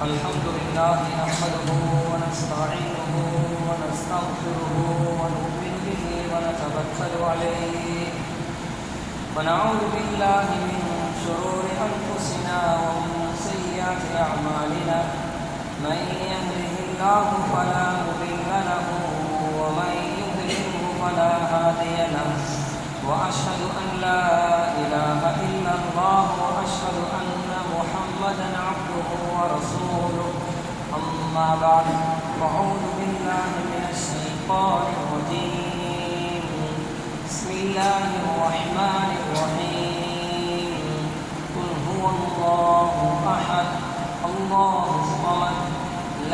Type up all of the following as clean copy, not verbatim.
الحمد لله نحمده ونستعينه ونستغفره ونؤمن به ونتوكل عليه ونعوذ بالله من شرور أنفسنا ومن سيئات أعمالنا من يهده الله فلا مضل له ومن يضلله فلا هادي له وأشهد أن لا إله إلا الله وأشهد أن محمدا عبده ورسوله أما بعد فأعوذ بالله من الشيطان الرجيم بسم الله الرحمن الرحيم قل هو الله أحد الله الصمد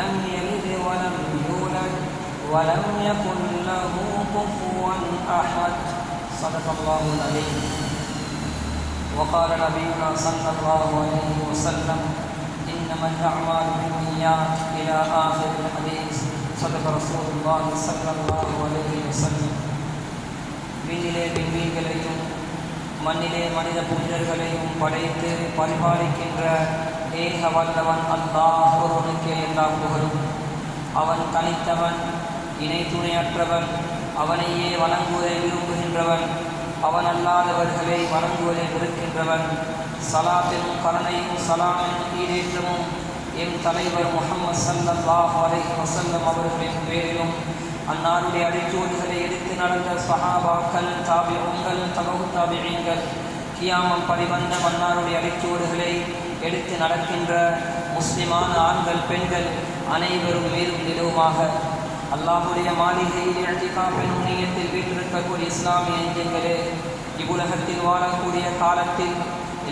لم يلد ولم يولد ولم يكن له كفوا أحد صدق الله العظيم وقال نبينا صلى الله عليه وسلم إنما الأعمال بالنيات إلى آخر الحديث صدق رسول الله صلى الله عليه وسلم விண்ணிலே விண்மீன்களையும் மண்ணிலே மனித புனிதர்களையும் படைத்து பரிபாலிக்கின்ற ஏக வல்லவன் அல்லாஹ் ஒருவனுக்கே எல்லா புகழும். அவன் தனித்தவன், இணை துணையற்றவன், அவனையே வணங்குவதை விரும்புகின்றவன், அவன் அல்லாதவர்களை வணங்குவதை வெறுக்கின்றவன். சலாத்திலும் கருணையும் சலாமினும் ஈடேற்றமும் எம் தலைவர் முஹம்மது ஸல்லல்லாஹு அலைஹி வஸல்லம் அவர்களின் பேரிலும் அன்னாருடைய அடிச்சோடுகளை எடுத்து நடந்த சஹாபாக்கள், தாபிஊன்கள், தபவு தாபிஈன்கள், கியாமம் பரிவந்த அன்னாருடைய அடிச்சோடுகளை எடுத்து நடக்கின்ற முஸ்லிமான ஆண்கள் பெண்கள் அனைவரும் மீதும் நிலவுமாக. அல்லாஹுடைய மாளிகையில் இஅ்திகாஃப் எனும் நியத்தில் வீற்றிருக்கக்கூடிய இஸ்லாமிய நெஞ்சங்களே, இவ்வுலகத்தில் வாழக்கூடிய காலத்தில்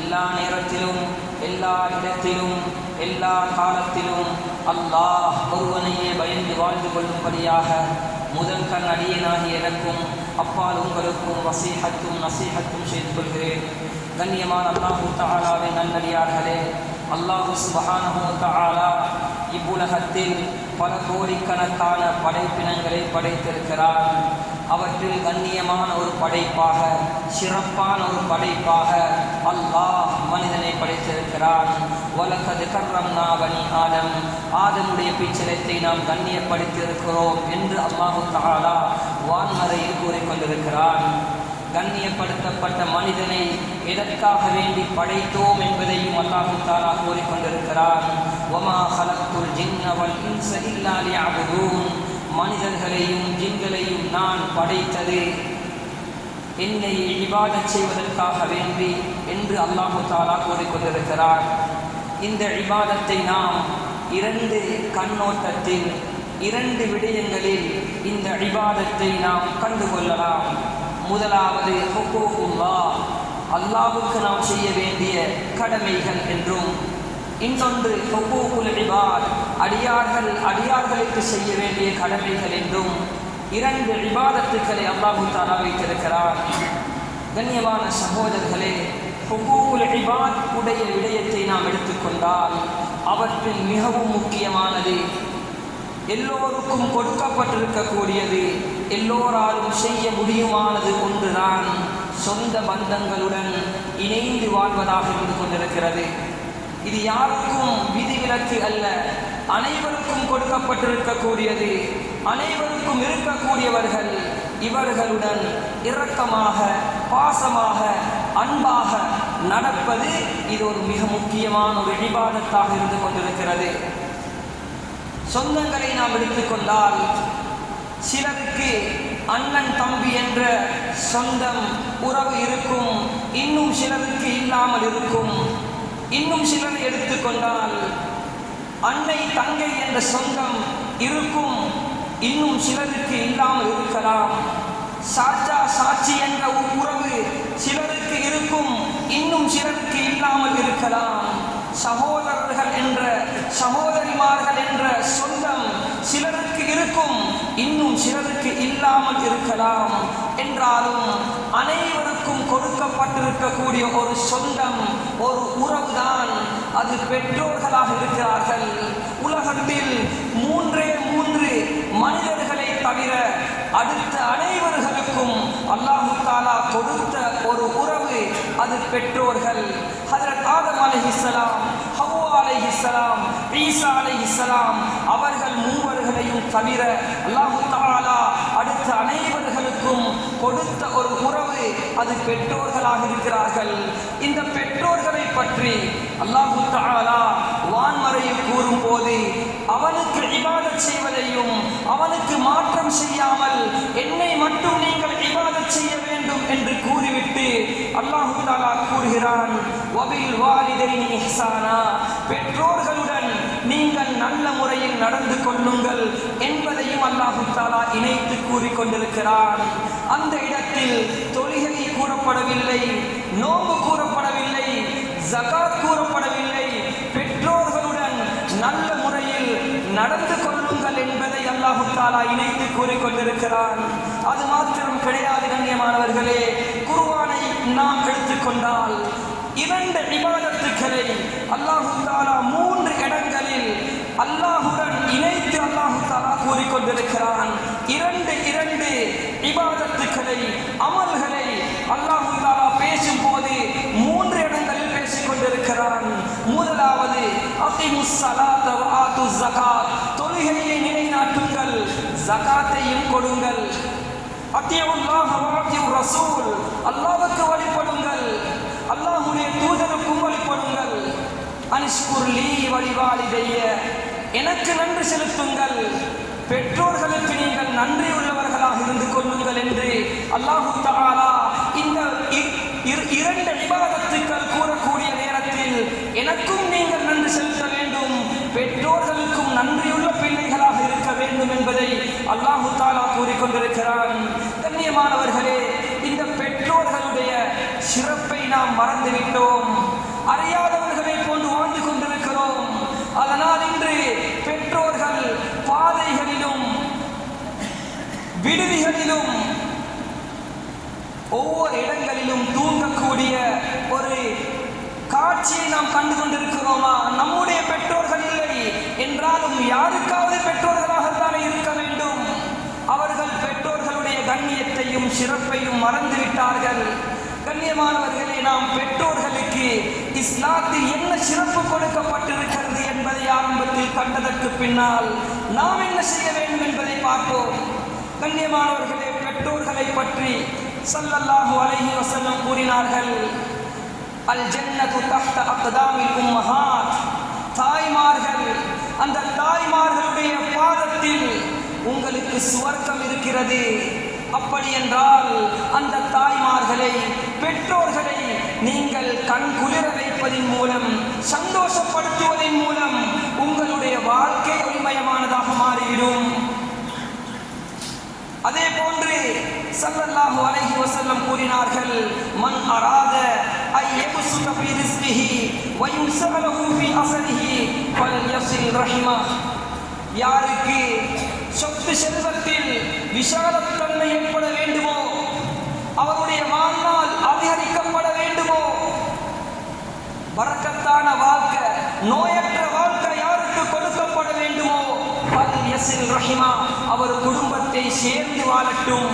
எல்லா நேரத்திலும் எல்லா இடத்திலும் எல்லா காலத்திலும் அல்லாஹ் ஒருவனையே பயந்து வாழ்ந்து கொள்ளும்படியாக முதல் கண் அடியனாகி எனக்கும் அப்பால் உங்களுக்கும் வசீஹத்தும் நசீஹத்தும் செய்து கொள்கிறேன். கண்ணியமான அல்லாஹு தஆலாவின் நல்லடியார்களே, அல்லாஹு சுப்ஹானஹு வ தஆலா இவ்வுலகத்தில் பல கோடிக்கணக்கான படைப்பினங்களை படைத்திருக்கிறார். அவற்றில் கண்ணியமான ஒரு படைப்பாக, சிறப்பான ஒரு படைப்பாக அல்லாஹ் மனிதனை படைத்திருக்கிறான். வலகத் கர்ரம்னா பனி ஆதம், ஆதமுடைய பிச்சலத்தை நாம் கண்ணியப்படுத்தியிருக்கிறோம் என்று அல்லாஹு தஆலா வான்மறையில் கூறிக்கொண்டிருக்கிறான். கண்ணியப்படுத்தப்பட்ட மனிதனை எதற்காக வேண்டி படைத்தோம் என்பதையும் அல்லாஹு தஆலா கூறிக்கொண்டிருக்கிறான். வமா ஹலக்துல் ஜின்ன வல் இன்ஸ இல்லா லியஅபுதூன், மனிதர்களையும் ஜின்களையும் நான் படைத்தது என்னை இபாதத் செய்வதற்காக வேண்டி என்று அல்லாஹு தஆலா கூறிக்கொண்டிருக்கிறார். இந்த இபாதத்தை நாம் இரண்டு கண்ணோட்டத்தில், இரண்டு விடயங்களில் இந்த இபாதத்தை நாம் கண்டுகொள்ளலாம். முதலாவது ஹுக்கூகுல்லாஹ், அல்லாஹ்வுக்கு நாம் செய்ய வேண்டிய கடமைகள் என்றும், இன்னொன்று ஹுக்கூகுல் இபாத், அடியார்களுக்கு செய்ய வேண்டிய கடமைகள் என்றும் இரண்டு இபாதத்துக்களை அல்லாஹ் தஆலா வைத்திருக்கிறார். கண்ணியமான சகோதரர்களே, ஹுக்கூகுல் இபாத் உடைய விடயத்தை நாம் எடுத்துக்கொண்டால் அவற்றில் மிகவும் முக்கியமானது, எல்லோருக்கும் கொடுக்கப்பட்டிருக்கக்கூடியது, எல்லோராலும் செய்ய முடியுமானது ஒன்றுதான் சொந்த பந்தங்களுடன் இணைந்து வாழ்வதாக இருந்து கொண்டிருக்கிறது. இது யாருக்கும் விதிவிலக்கு அல்ல, அனைவருக்கும் கொடுக்கப்பட்டிருக்கக்கூடியது, அனைவருக்கும் இருக்கக்கூடியவர்கள் இவர்களுடன் இரக்கமாக, பாசமாக, அன்பாக நடப்பது இது ஒரு மிக முக்கியமான ஒரு இபாதத்தாக இருந்து கொண்டிருக்கிறது. சொந்தங்களை நாம் எடுத்துக்கொண்டால் சிலருக்கு அண்ணன் தம்பி என்ற சொந்தம் உறவு இருக்கும், இன்னும் சிலருக்கு இல்லாமல் இருக்கும். இன்னும் சிலர் எடுத்துக்கொண்டால் அன்னை தங்கை என்ற சொந்தம் இருக்கும், இன்னும் சிலருக்கு இல்லாமல் இருக்கலாம். சாச்சா சாட்சி என்ற உறவு சிலருக்கு இருக்கும், இன்னும் சிலருக்கு இல்லாமல் இருக்கலாம். சகோதரர்கள் என்ற, சகோதரிமார்கள் என்ற சொந்தம் சிலருக்கு இருக்கும், இன்னும் சிலருக்கு இல்லாமல் இருக்கலாம். என்றாலும் அனைவருக்கும் கொடுக்கப்பட்டிருக்கக்கூடிய ஒரு சொந்தம், ஒரு உறவுதான், அது பெற்றோர்களாக இருக்கிறார்கள். உலகத்தில் மூன்றே மூன்று மனிதர்களை தவிர அடுத்த அனைவர்களுக்கும் அல்லாஹ் தஆலா கொடுத்த ஒரு உறவு, அது பெற்றோர்கள். ஹஜ்ரத் ஆதம் அலைஹிஸ்ஸலாம், ஹவ்வா ஹவ்வா அலைஹிஸ்ஸலாம், ஈசா அலைஹிஸ்ஸலாம் அவர்கள் மூவர்களையும் தவிர அல்லாஹ் தஆலா அடுத்த அனைவர்களுக்கும் கொடுத்த ஒரு உறவு அது பெற்றோர்களாக இருக்கிறார்கள். இந்த பெற்றோர்களை பற்றி அல்லாஹ் தஆலா வான்மறையில் கூறும்போது அவனுக்கு இபாதத் செய்வதையும் அவனுக்கு மாற்றம் செய்யாமல் என்னை மட்டும் நீங்கள் இபாதத் செய்ய வேண்டும் என்று கூறிவிட்டு அல்லாஹ் தஆலா கூறுகிறான், வபில் வாலிதைனி இஹ்சானா, பெற்றோர்களுடன் நீங்கள் நல்ல முறையில் நடந்து கொள்ளுங்கள் என்பதையும் அல்லாஹ் தஆலா இணைத்து கூறிக்கொண்டிருக்கிறான். அந்த இடத்தில் தொழுகை கூறப்படவில்லை, நோன்பு கூறப்படவில்லை, ஜகாத் கூறப்படவில்லை. பெற்றோர்களுடன் நல்ல முறையில் நடந்து கொள்ளுங்கள் என்பதை அல்லாஹ் தஆலா இணைத்து கூறிக்கொண்டிருக்கிறான். அது மாத்திரம் கிடையாது கண்ணியமானவர்களே. குர்ஆனை நாம் எடுத்துக்கொண்டால் 2 இபாதத்துக்களை அல்லாஹ் தஆலா 3 இடங்களில் அல்லாஹுடன் இணைத்து அல்லாஹ் தஆலா கூறிக்கொண்டிருக்கிறான். 2 இபாதத்துக்களை, அமல்களை அல்லாஹ் தஆலா பேசும்போது 3 இடங்களில் பேசிக் கொண்டிருக்கிறான். முதலாவது அகிமுஸ் ஸலாத வ ஆத்துஸ் ஸகாத், தொழுகையை நிலைநாட்டுங்கள், ஜகாத்தையும் கொடுங்கள். அத்தியுல்லாஹ் வ அத்தியுர் ரசூல், அல்லாஹ்வுக்கு வழிபடுங்கள், அல்லாஹ்வுடைய தூதருக்கும் வழிபடுங்கள். அன்ஷ்குர்லி வலிவாலிதைய, எனக்கு நன்றி செலுத்துங்கள், பெற்றோர்களுக்கு நீங்கள் நன்றி உள்ளவர்களாக இருந்து கொள்ளுங்கள் என்று அல்லாஹ் தஆலா இந்த 2 இபாதத்துக்கள் கூறக்கூடிய நேரத்தில் எனக்கும் நீங்கள் நன்றி செலுத்த வேண்டும், பெற்றோர்களுக்கும் நன்றியுள்ள பிள்ளைகளாக இருக்க வேண்டும் என்பதை அல்லாஹ் தஆலா கூறிக்கொண்டிருக்கிறான். கண்ணியமானவர்களே, இந்த பெற்றோர்களுடைய சிறப்பை நாம் மறந்துவிட்டோம், அறியாதவர்களை போன்று வாழ்ந்து கொண்டிருக்கிறோம். அதனால் இன்று பெற்றோர்கள் பாதைகளிலும் விடுதிகளிலும் ஒவ்வொரு இடங்களிலும் தூங்கக்கூடிய ஒரு காட்சியை நாம் கண்டு கொண்டிருக்கிறோமா? நம்முடைய பெற்றோர்கள் இல்லை என்றாலும் யாருக்காவது பெற்றோர்களாகத்தானே இருக்க வேண்டும். அவர்கள் பெற்றோர்களுடைய கண்ணியத்தையும் சிறப்பையும் மறந்துவிட்டார்கள். கண்ணியமானவர்களே, நாம் பெற்றோர்களுக்கு இஸ்லாத்தில் என்ன சிறப்பு கொடுக்கப்பட்டிருக்கிறது என்பதை ஆரம்பத்தில் கண்டதற்கு பின்னால் நாம் என்ன செய்ய வேண்டும் என்பதை பார்ப்போம். கண்ணியமானவர்களே, பெற்றோர்களை பற்றி ஸல்லல்லாஹு அலைஹி வஸல்லம் கூறினார்கள், அல் ஜன்னத்து தஹ்த அக்தாமில் உம்மஹாத், தாய்மார்கள், அந்த தாய்மார்களுடைய பாதத்தில் உங்களுக்கு சுவர்க்கம் இருக்கிறது. அப்படி என்றால் அந்த தாய்மார்களை, பெற்றோர்களை நீங்கள் கண் குளிர வைப்பதின் மூலம், சந்தோஷப்படுத்துவதன் மூலம் உங்களுடைய வாழ்க்கை ஒளிமயமானதாக மாறிவிடும். அதே போன்று ஸல்லல்லாஹு அலைஹி வஸல்லம் கூறினார்கள், மன் அராத ஐ யப்சுத ஃபீ ரிஸ்கிஹி வ யுஸலஹு ஃபீ அஸரிஹி ஃபல்யஸில் ரஹிமஹ், யாருக்கு சொத்து செல்வத்தில் விஷாலத்தன்மை ஏற்பட வேண்டுமோ, அவருடைய வாழ்நாள் அதிகரிக்கப்பட வேண்டுமோ, பரக்கத்தான வாழ்க்கை, நோயற்ற வாழ்க்கை யாருக்கு கொடுக்கப்பட வேண்டுமோ, ஃபல்யஸில் ரஹிமா, அவர் குடும்பத்தை சேர்ந்து வாழட்டும்,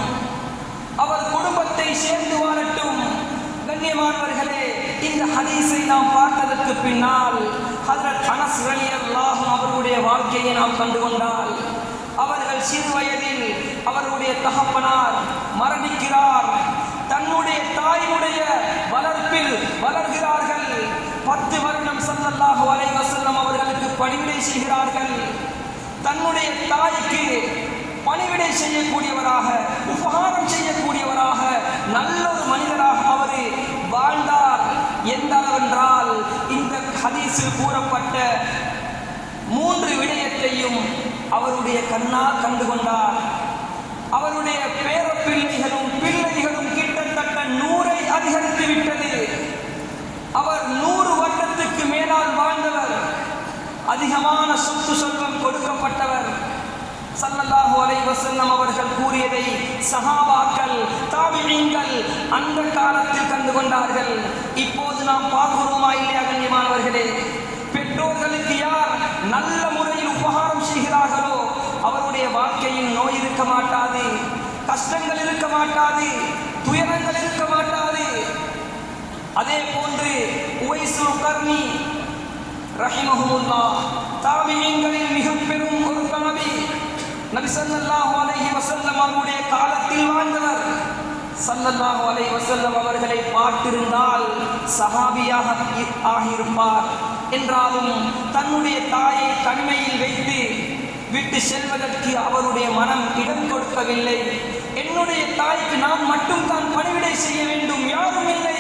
அவர் குடும்பத்தை சேர்ந்து வாழட்டும். கண்ணியமானவர்களே, இந்த ஹதீஸை நாம் பார்த்ததற்கு பின்னால் ஹஜ்ரத் அனஸ் ரலியல்லாஹு அவருடைய வாழ்க்கையை நாம் கண்டுகொண்டால், அவர்கள் சிறு வயதில் அவருடைய தகப்பனார் மரணிக்கிறார், தன்னுடைய தாயினுடைய வளர்ப்பில் வளர்கிறார்கள். 10 வருடம் ஸல்லல்லாஹு அலைஹி வஸல்லம் அவர்களுக்கு பணிவிடை செய்கிறார்கள். தன்னுடைய தாய்க்கு பணிவிடை செய்யக்கூடியவராக, உபகாரம் செய்யக்கூடியவராக, நல்ல ஒரு மனிதராக அவர் வாழ்ந்தார். எந்த அளவென்றால், இந்த ஹதீஸில் கூறப்பட்ட 3 விடயத்தையும் அவருடைய கண்ணால் கண்டுகொண்டார். அவருடைய பேர பிள்ளைகளும் கிட்டத்தட்ட 100ஐ அதிகரித்து விட்டது. அவர் 100 வருடத்துக்கு மேலால் வாழ்ந்தவர், அதிகமான சொத்து செல்வம் கொடுக்கப்பட்டவர். ஸல்லல்லாஹு அலைஹி வஸல்லம் அவர்கள் கூறியதை சஹாபாக்கள், தாபிஈன்கள் அந்த காலத்தில் கண்டு கொண்டார்கள். இப்போது நாம் பார்க்கிறோமா இல்லையா கண்ணியமானவர்களே? பெற்றோர்களுக்கு யார் நல்ல முறையில் உபகாரம் செய்கிறார்களோ அவருடைய வாழ்க்கையில் நோய் இருக்க மாட்டாது, கஷ்டங்கள் இருக்க மாட்டாது, துயரங்கள் இருக்க மாட்டாது. அதே போன்று உவைஸுல் கர்னி ரஹிமஹுல்லாஹ் தாபிஈன்களில் மிக பெரும் ஒரு தாபி, நபி ஸல்லல்லாஹு அலைஹி வஸல்லம் அவருடைய காலத்தில் வாழ்ந்தவர். ஸல்லல்லாஹு அலைஹி வஸல்லம் அவர்களை பார்த்திருந்தால் சஹாபியாக ஆகியிருப்பார். என்றாலும் தன்னுடைய தாயை தனிமையில் வைத்து விட்டு செல்வதற்கு அவருடைய மனம் இடம் கொடுக்கவில்லை. என்னுடைய தாய்க்கு நான் மட்டும் தான் பணிவிடை செய்ய வேண்டும், யாரும் இல்லை.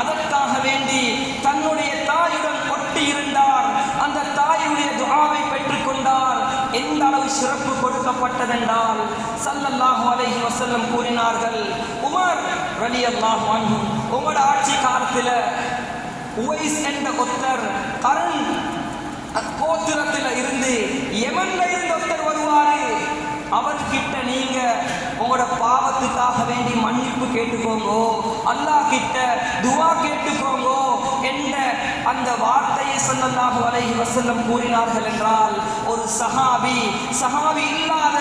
அதற்காக வேண்டி தன்னுடைய தாயுடன் ஒட்டி இருந்தார். அந்த தாயுடைய துஆவை பெற்றுக்கொண்டார். எந்த அளவு சிறப்பு கொடுக்கப்பட்டதென்றால் ஸல்லல்லாஹு அலைஹி வஸல்லம் கூறினார்கள், உமர் ரலியல்லாஹு அன்ஹு உங்களோட ஆட்சி காலத்தில் உவைஸ் என்ற ஒருத்தர் கரண் கோத்திரத்தில் இருந்து யமன்ல இருந்து ஒருத்தர் வருவாரு. அவர்கிட்ட நீங்க உங்களோட பாவத்துக்காக வேண்டி மன்னிப்பு கேட்டுக்கோங்கோ, அல்லாஹ் கிட்ட துஆ கேட்டுக்கோங்கோ என்ற அந்த வார்த்தையை ஸல்லல்லாஹு அலைஹி வஸல்லம் கூறினார்கள். என்றால் ஒரு சஹாபி இல்லாத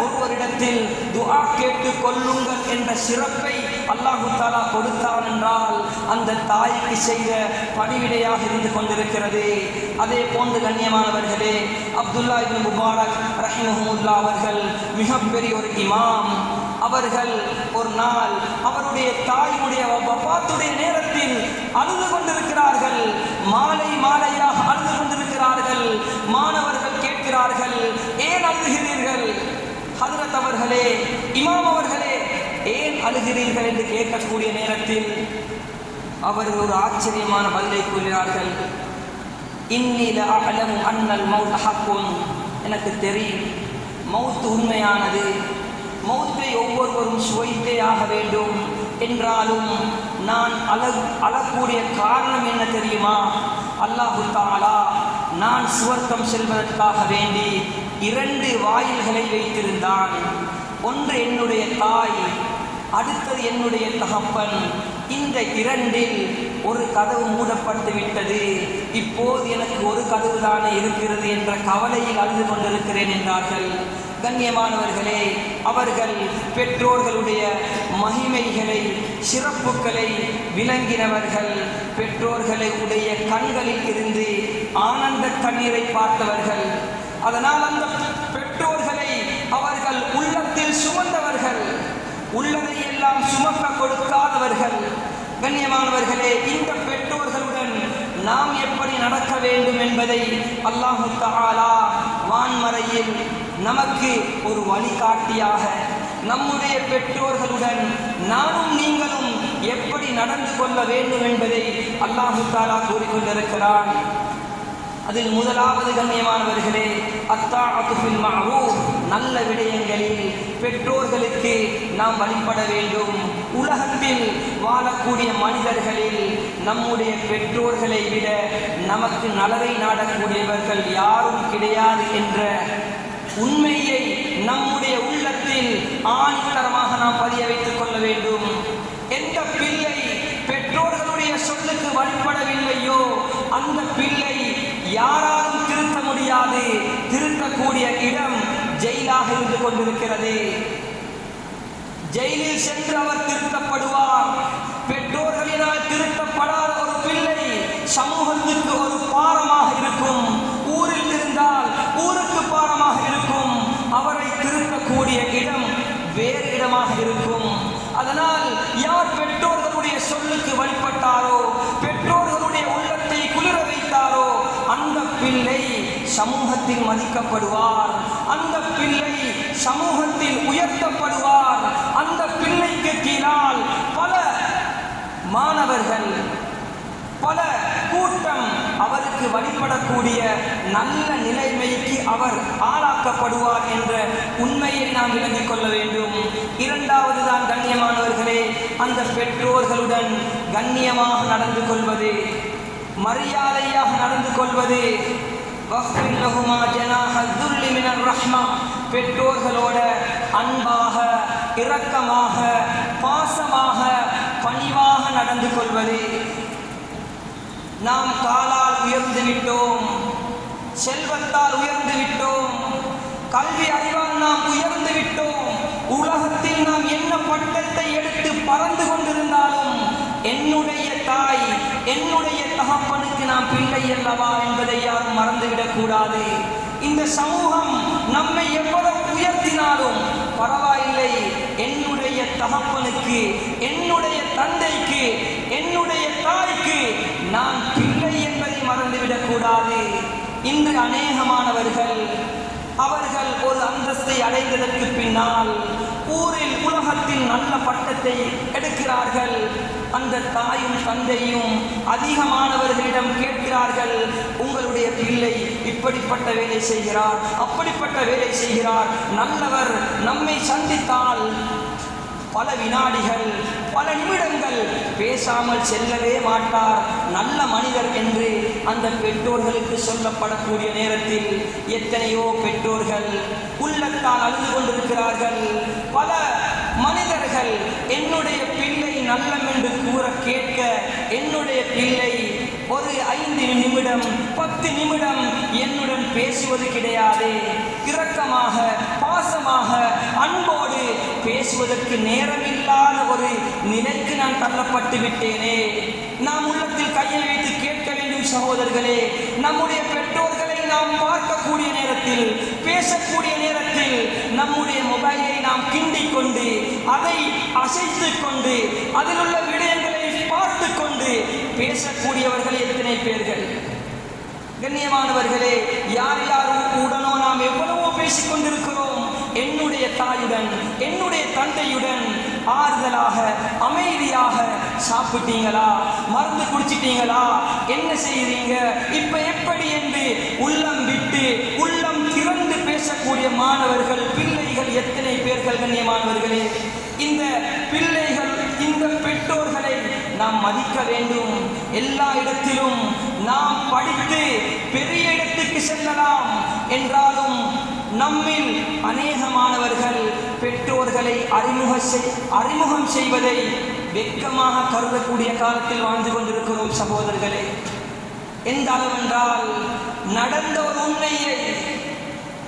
ஒருவரிடத்தில் துஆ கேட்டுக் கொள்ளுங்கள் என்ற சிறப்பை அல்லாஹு தஆலா கொடுத்தான் என்றால் அந்த தாய்க்கு செய்த பணிவிடையாக இருந்து கொண்டிருக்கிறது. அதே போன்று கண்ணியமானவர்களே, அப்துல்லா இப்னு முபாரக் ரஹிமஹுல்லாஹ் அவர்கள் மிகப்பெரிய ஒரு இமாம். அவர்கள் ஒரு நாள் அவருடைய தாயுடைய வஃபாத்துடைய நேரத்தில் அழுது கொண்டிருக்கிறார்கள். மாலையாக அழுது கொண்டிருக்கிறார்கள். மாணவர்கள் கேட்கிறார்கள், ஏன் அழுகிறீர்கள்? ஹஜ்ரத் அவர்களே, இமாம் அவர்களே, ஏன் அழுகிறீர்கள் என்று கேட்கக்கூடிய நேரத்தில் அவர்கள் ஒரு ஆச்சரியமான பதிலை கூறினார்கள். இன்னி லஅலமு அன்னல் மௌத் ஹக்குன், எனக்கு தெரியும் மௌத் உண்மையானது, மௌத்தை ஒவ்வொருவரும் சுவைத்தே ஆக வேண்டும். என்றாலும் நான் அழக்கூடிய காரணம் என்ன தெரியுமா? அல்லாஹு தஆலா நான் சுவர்க்கம் செல்வதற்காக வேண்டி 2 வாயில்களை வைத்திருந்தான். ஒன்று என்னுடைய தாய், அடுத்தது என்னுடைய தகப்பன். இந்த 2இல் ஒரு கதவு மூடப்பட்டு விட்டது. இப்போது எனக்கு ஒரு கதவு தானே இருக்கிறது என்ற கவலையில் அழுது கொண்டிருக்கிறேன் என்றார்கள். கண்ணியமானவர்களே, அவர்கள் பெற்றோர்களுடைய மகிமைகளை சிறப்புகளை விளங்கினவர்கள். பெற்றோர்களுடைய கண்களில் இருந்து ஆனந்த கண்ணீரை பார்த்தவர்கள். அதனால் அந்த பெற்றோர்களை அவர்கள் உள்ளத்தில் சுமந்தவர்கள், உள்ளதை எல்லாம் சுமக்க கொடுக்காதவர்கள். கண்ணியமானவர்களே, இந்த பெற்றோர்களுடன் நாம் எப்படி நடக்க வேண்டும் என்பதை அல்லாஹு தஆலா வான்மறையில் நமக்கு ஒரு வழிகாட்டியாக நம்முடைய பெற்றோர்களுடன் நானும் நீங்களும் எப்படி நடந்து கொள்ள வேண்டும் என்பதை அல்லாஹு தஆலா கூறிக்கொண்டிருக்கிறான். அதில் முதலாவது கண்ணியமானவர்களே, அத்தாஅத்து ஃபில் மஅரூஃப், நல்ல விடயங்களில் பெற்றோர்களுக்கு நாம் வழிபட வேண்டும். உலகத்தில் வாழக்கூடிய மனிதர்களில் நம்முடைய பெற்றோர்களை விட நமக்கு நலவை நாடக்கூடியவர்கள் யாரும் கிடையாது என்ற உண்மையை நம்முடைய உள்ளத்தில் ஆணித்தரமாக நாம் பதிய வைத்துக் கொள்ள வேண்டும். எந்த பிள்ளை பெற்றோர்களுடைய சொல்லுக்கு வழிபடவில்லையோ அந்த பிள்ளை யாராலும் திருத்த முடியாது. திருத்தக்கூடிய இடம் ஜெயிலாக இருந்து கொண்டிருக்கிறது. ஜெயிலில் சென்று அவர் திருத்தப்படுவார். பெற்றோர்களினால் திருத்தப்படாத ஒரு பிள்ளை சமூகத்துக்கு ஒரு பாரமாக இருக்கும். ஊரில் இருந்தால் ஊருக்கு பாரமாக இருக்கும். அவரை திருத்தக்கூடிய இடம் வேறு இடமாக இருக்கும். அதனால் யார் பெற்றோர்களுடைய சொல்லுக்கு வழிபட்டாரோ, பெற்றோர்களுடைய உள்ளத்தை குளிர வைத்தாரோ, அந்த பிள்ளை சமூகத்தில் மதிக்கப்படுவார். அந்த பிள்ளை சமூகத்தில் உயர்த்தப்படுவார். அந்த பிள்ளைக்கு கீழால் பல மாணவர்கள், பல கூட்டம் அவருக்கு வழிபடக்கூடிய நல்ல நிலைமைக்கு அவர் ஆளாக்கப்படுவார் என்ற உண்மையை நாம் விளங்கிக் கொள்ள வேண்டும். இரண்டாவது தான் கண்ணியமானவர்களே, அந்த பெற்றோர்களுடன் கண்ணியமாக நடந்து கொள்வது, மரியாதையாக நடந்து கொள்வது. பெற்றோர்களோட அன்பாக, இரக்கமாக, பாசமாக, பணிவாக நடந்து கொள்வது. நாம் காலால் உயர்ந்து விட்டோம், செல்வத்தால் உயர்ந்து விட்டோம், கல்வி அறிவால் நாம் உயர்ந்து விட்டோம். உலகத்தில் நாம் என்ன பட்டத்தை எடுத்து பறந்து கொண்டிருந்தாலும் என்னுடைய தாய் என்னுடைய தகப்பனுக்கு நாம் பிள்ளை அல்லவா என்பதை யாரும் மறந்துவிடக் கூடாது. இந்த சமூகம் நம்மை எவ்வளவு உயர்த்தினாலும் பரவாயில்லை, என்னுடைய தகப்பனுக்கு, என்னுடைய தந்தைக்கு, என்னுடைய தாய்க்கு நான் பிள்ளை என்பதை மறந்துவிடக் கூடாது. இன்று அநேகமானவர்கள் அவர்கள் ஒரு அந்தஸ்தை அடைந்ததற்கு பின்னால் ஊரில் உலகத்தில் நல்ல பட்டத்தை எடுக்கிறார்கள். அந்த தாயும் தந்தையும் அதிகமானவர்களிடம் கேட்கிறார்கள், உங்களுடைய பிள்ளை இப்படிப்பட்ட வேலை செய்கிறார், அப்படிப்பட்ட வேலை செய்கிறார், நல்லவர், நம்மை சந்தித்தால் பல வினாடிகள் பல நிமிடங்கள் பேசாமல் செல்லவே மாட்டார், நல்ல மனிதர் என்று அந்த பெற்றோர்களுக்கு சொல்லப்படக்கூடிய நேரத்தில் எத்தனையோ பெற்றோர்கள் உள்ளத்தால் அழுது கொண்டிருக்கிறார்கள். பல மனிதர்கள் என்னுடைய பிள்ளை நல்லம் என்று கூற கேட்க என்னுடைய பிள்ளை ஒரு 5 நிமிடம் 10 நிமிடம் என்னுடன் பேசுவது கிடையாது. இரக்கமாக பாசமாக அன்போடு பேசுவதற்கு நேரமில்லாத ஒரு நிலைக்கு நான் தள்ளப்பட்டு விட்டேனே. நாம் உள்ளத்தில் கையை வைத்து கேட்க வேண்டும் சகோதரர்களே. நம்முடைய பெற்றோர்களை நாம் பார்க்கக்கூடிய நேரத்தில், பேசக்கூடிய நேரத்தில் நம்முடைய மொபைலை நாம் கிண்டிக் கொண்டு அதை அசைத்து கொண்டு அதில் உள்ள விடயங்களை பார்த்து கொண்டு பேசக்கூடியவர்கள் எத்தனை பேர்கள்? கண்ணியமானவர்களே, யார் யார் உடனோ நாம் எவ்வளவோ பேசிக் கொண்டிருக்கிறோம். என்னுடைய தாயுடன் என்னுடைய தந்தையுடன் ஆறுதலாக அமைதியாக, சாப்பிட்டீங்களா, மருந்து குடிச்சிட்டீங்களா, என்ன செய்றீங்க, இப்ப எப்படி என்று உள்ளம் விட்டு உள்ளம் திறந்து பேசக்கூடிய மாணவர்கள் பிள்ளைகள் எத்தனை பேர்கள்? கண்ணியமானவர்களே, இந்த பிள்ளைகள் இந்த பெற்றோர்களை நாம் மதிக்க வேண்டும். எல்லா இடத்திலும் நாம் படித்து பெரிய இடத்துக்கு செல்லலாம் என்றாலும் நம்மில் அநேகமானவர்கள் பெற்றோர்களை அறிமுகம் செய்வதை வெட்கமாக கருதக்கூடிய காலத்தில் வாழ்ந்து கொண்டிருக்கிறோம் சகோதரர்களே. எந்த அளவென்றால் நடந்த ஒரு உண்மையை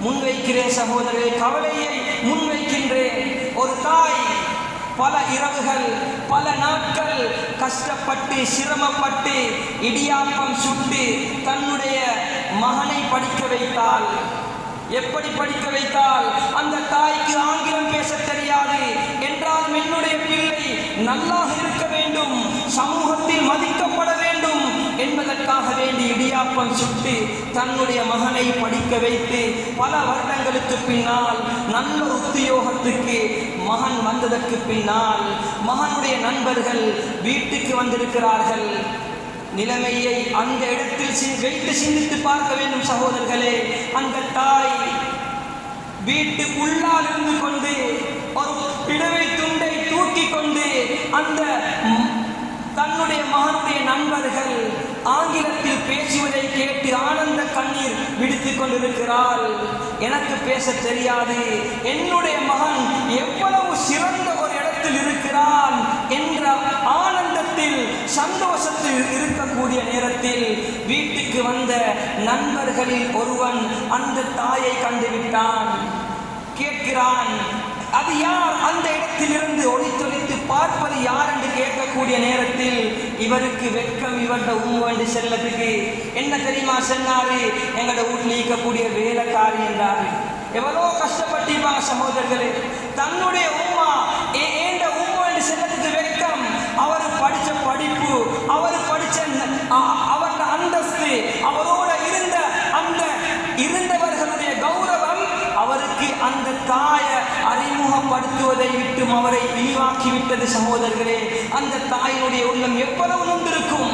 முன்வைக்கிறேன் சகோதரர்களே, கவலையை முன்வைக்கின்றேன். ஒரு தாய் பல இரவுகள் பல நாட்கள் கஷ்டப்பட்டு சிரமப்பட்டு இடியாப்பம் சுட்டு தன்னுடைய மகனை படிக்க வைத்தாள். எப்படி படிக்க வைத்தால்? அந்த தாய்க்கு ஆங்கிலம் பேச தெரியாது என்றால் என்னுடைய பிள்ளை நல்லாக இருக்க வேண்டும், சமூகத்தில் மதிக்கப்பட வேண்டும் என்பதற்காக வேண்டி இடியாப்பம் சுட்டு தன்னுடைய மகனை படிக்க வைத்து பல வருடங்களுக்கு பின்னால் நல்ல உத்தியோகத்துக்கு மகன் வந்ததற்கு பின்னால் மகனுடைய நண்பர்கள் வீட்டுக்கு வந்திருக்கிறார்கள். நிலைமையை அந்த இடத்தில் வைத்து சிந்தித்து பார்க்க வேண்டும் சகோதரர்களே. அந்த தாய் வீட்டு உள்ளால் இருந்து கொண்டு ஒரு பிடவை துண்டை தூக்கி கொண்டு அந்த தன்னுடைய மகனுடைய நண்பர்கள் ஆங்கிலத்தில் பேசுவதை கேட்டு ஆனந்த கண்ணீர் விடுத்துக் கொண்டிருக்கிறாள். எனக்கு பேச தெரியாது, என்னுடைய மகன் எவ்வளவு சிறந்த ஒரு இடத்தில் இருக்கிறான் என்ற ஆனந்தத்தில் சந்தோஷத்தில் இருக்கக்கூடிய நேரத்தில் வீட்டுக்கு வந்த நண்பர்களில் ஒருவன் அந்த தாயை கண்டுவிட்டான். கேட்கிறான், அது யார்? அந்த இடத்திலிருந்து ஒளித்தொழித்து பார்ப்பது யார் என்று கேட்கக்கூடிய நேரத்தில் இவருக்கு வெட்கம், இவருடைய உம்மண்டு செல்லத்துக்கு என்ன தெரியுமா சொன்னாரு? எங்களோட வீட்டில் இருக்கக்கூடிய வேலைக்காரி என்றாரு. எவ்வளோ கஷ்டப்பட்டிருப்பாங்க சகோதரர்களே. தன்னுடைய உம்மா ஏண்ட உம்மண்டு செல்லத்துக்கு வெட்கம். அவர் படித்த படிப்பு, அவர் படித்த அவருடைய அந்தஸ்து, அவரோட இருந்தவர்களுடைய கௌரவம் அவருக்கு அந்த தாயை அறிமுகப்படுத்துவதை விட்டும் அவரை இழிவாக்கிவிட்டது சகோதரர்களே. அந்த தாயினுடைய உள்ளம் எவ்வளவு நொந்திருக்கும்.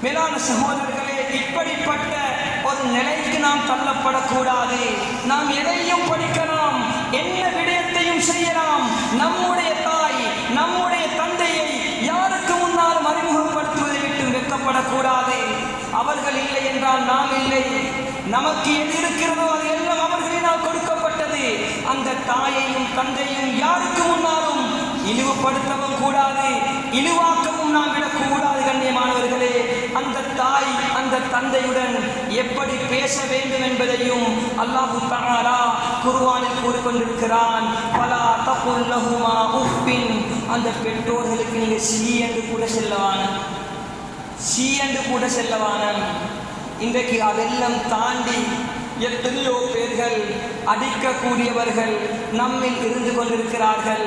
மேலான சகோதரர்களே, இப்படிப்பட்ட ஒரு நிலைக்கு நாம் தள்ளப்படக்கூடாது. நாம் எதையும் படிக்கலாம், என்ன விடயத்தையும் செய்யலாம். நம்முடைய தாய் நம்முடைய தந்தையை யாருக்கு முன்னாலும் அறிமுகப்படுத்துவதை விட்டு வெட்கப்படக்கூடாது. அவர்கள் இல்லை என்றால் நாம் இல்லை. நமக்கு எது இருக்கிறதோ அது எல்லாம் அவர்களினால் கொடுக்கப்பட்டது. அந்த தாயையும் தந்தையும் யாருக்கு முன்னாலும் இழிவுபடுத்தவும் கூடாது, இழிவாக்கவும் நாம் விடக்கூடாது. கண்ணியமானவர்களே, அந்த தாய் அந்த தந்தையுடன் எப்படி பேச வேண்டும் என்பதையும் அல்லாஹு தஆலா குர்ஆனில் கூறிக்கொண்டிருக்கிறான். ஃபலா தகுல் லஹுமா உஃபின், அந்த பெற்றோர்களுக்கு நீங்க சி என்று கூட செல்லவான இன்றைக்கு அதெல்லாம் தாண்டி எத்தனையோ பேர்கள் அடிக்கக்கூடியவர்கள் நம்மில் இருந்து கொண்டிருக்கிறார்கள்.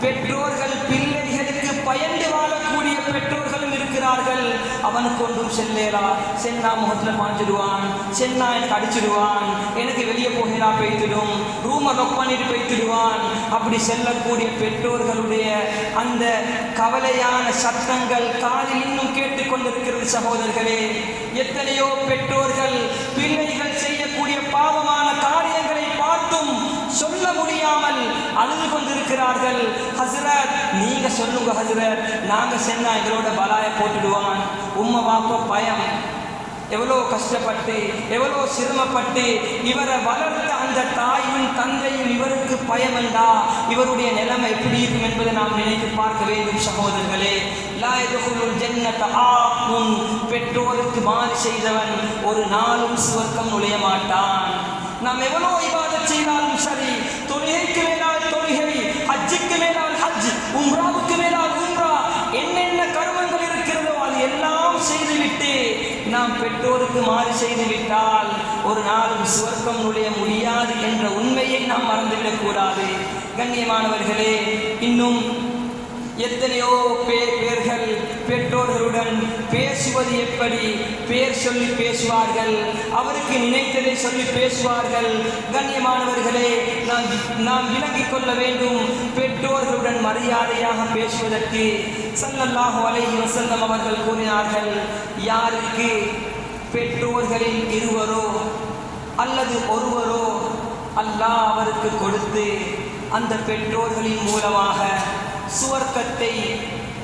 பெற்றோர்கள் பிள்ளைகளுக்கு பயந்து வாழக்கூடிய பெற்றோர்களும் இருக்கிறார்கள். அவனுக்கு ஒன்றும் செல்லேலா, சென்னா முகத்தில் பாஞ்சிடுவான், சென்னா எனக்கு அடிச்சிடுவான், எனக்கு வெளியே போகிறா போய்த்திடும், ரூமை லொக் பண்ணிட்டு போய்த்திடுவான். அப்படி செல்லக்கூடிய பெற்றோர்களுடைய அந்த கவலையான சத்தங்கள் காதில் இன்னும் கேட்டுக்கொண்டிருக்கிறது. சகோதரர்களே, எத்தனையோ பெற்றோர்கள் பிள்ளைகள் செய்யக்கூடிய பாவமான காரியங்களை பார்த்தும் சொல்ல முடியாமல் அழுது கொண்டிருக்கிறார்கள். ஹஸ்ரத், நீங்க சொல்லுங்க ஹஸ்ரத், நாங்க சென்னா எங்களோட பலாய போட்டுடுவான். உம்மை வாப்ப பயம். எவ்வளோ கஷ்டப்பட்டு எவ்வளோ சிரமப்பட்டு இவரை வளர்த்த அந்த தாயும் தந்தையும் இவருக்கு பயம் என்றா இவருடைய நிலைமை எப்படி இருக்கும் என்பதை நாம் நினைத்து பார்க்க வேண்டும். சகோதரர்களே, பெற்றோருக்கு மாறு செய்தவன் ஒரு நாளும் சுவர்க்கம் நுழைய மாட்டான். நாம் எவ்வளோ இபாதத் செய்தாலும் சரி, தொழுகைக்கு மேலால் தொழுகை, ஹஜ்ஜுக்கு மேலால் ஹஜ், உம்ராவுக்கு மேலால் உம்ரா, என்னென்ன கர்மங்கள் இருக்கிறதோ அது எல்லாம் செய்துவிட்டு நாம் பெற்றோருக்கு மாறு செய்துவிட்டால் ஒரு நாளும் சுவர்க்கம் நுழைய முடியாது என்ற உண்மையை நாம் மறந்துவிடக்கூடாது. கண்ணியமானவர்களே, இன்னும் எத்தனையோ பேர்கள் பெற்றோர்களுடன் பேசுவது எப்படி, பேர் சொல்லி பேசுவார்கள், அவருக்கு நினைத்ததை சொல்லி பேசுவார்கள். கண்ணியமானவர்களே, நாம் விளங்கிக் கொள்ள வேண்டும். பெற்றோர்களுடன் மரியாதையாக பேசுவதற்கு ஸல்லல்லாஹு அலைஹி வஸல்லம் அவர்கள் கூறினார்கள், யாருக்கு பெற்றோர்களில் இருவரோ அல்லது ஒருவரோ அல்லாஹ் அவருக்கு கொடுத்து அந்த பெற்றோர்களின் மூலமாக சுவர்க்கத்தை